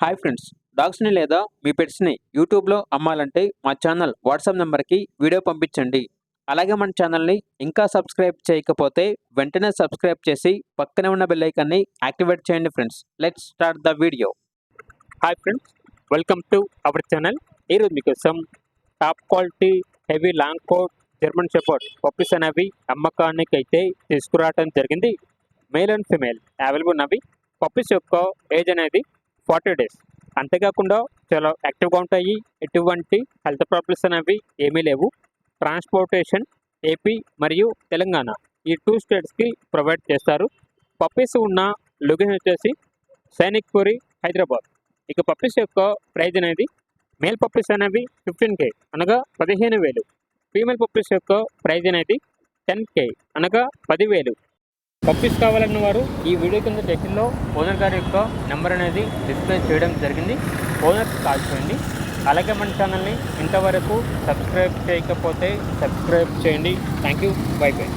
Hi friends, డాగ్స్‌ని లేదా మీ పెట్స్‌ని యూట్యూబ్‌లో అమ్మాలంటే మా ఛానల్ వాట్సాప్ నంబర్‌కి వీడియో పంపించండి. అలాగే మన ఛానల్‌ని ఇంకా సబ్స్క్రైబ్ చేయకపోతే వెంటనే సబ్స్క్రైబ్ చేసి పక్కనే ఉన్న బెల్ ఐకాన్‌ని యాక్టివేట్ చేయండి friends. Let's start the video. Hi friends, welcome to our channel. ఈరోజు మీకోసం top quality heavy long coat German shepherd puppies అనేవి అమ్మకానికి అయితే తీసుకురావడం జరిగింది. మేల్ అండ్ ఫిమేల్ అవైలబుల్ ఉన్నవి. పప్పీస్ యొక్క ఏజ్ అనేది 40 days. అంతేకాకుండా చాలా యాక్టివ్గా ఉంటాయి. ఎటువంటి హెల్త్ ప్రాబ్లమ్స్ అనేవి ఏమీ లేవు. ట్రాన్స్పోర్టేషన్ ఏపీ మరియు తెలంగాణ ఈ 2 స్టేట్స్కి ప్రొవైడ్ చేస్తారు. పప్పీస్ ఉన్న లొకేషన్ వచ్చేసి సైనిక్పురి, హైదరాబాద్. ఇక పప్పీస్ యొక్క ప్రైజ్ అనేది మేల్ పప్పీస్ అనేవి 15K అనగా 15,000. ఫీమేల్ పప్పీస్ యొక్క ప్రైజ్ అనేది 10K అనగా 10,000. పప్పీస్ కావాలన్న వారు ఈ వీడియో కింద టెక్స్ట్లో ఓనర్ గారి యొక్క నెంబర్ అనేది డిస్ప్లే చేయడం జరిగింది. ఓనర్కి కాల్ చేయండి. అలాగే మన ఛానల్ని ఇంతవరకు సబ్స్క్రైబ్ చేయకపోతే సబ్స్క్రైబ్ చేయండి. Thank you. By by.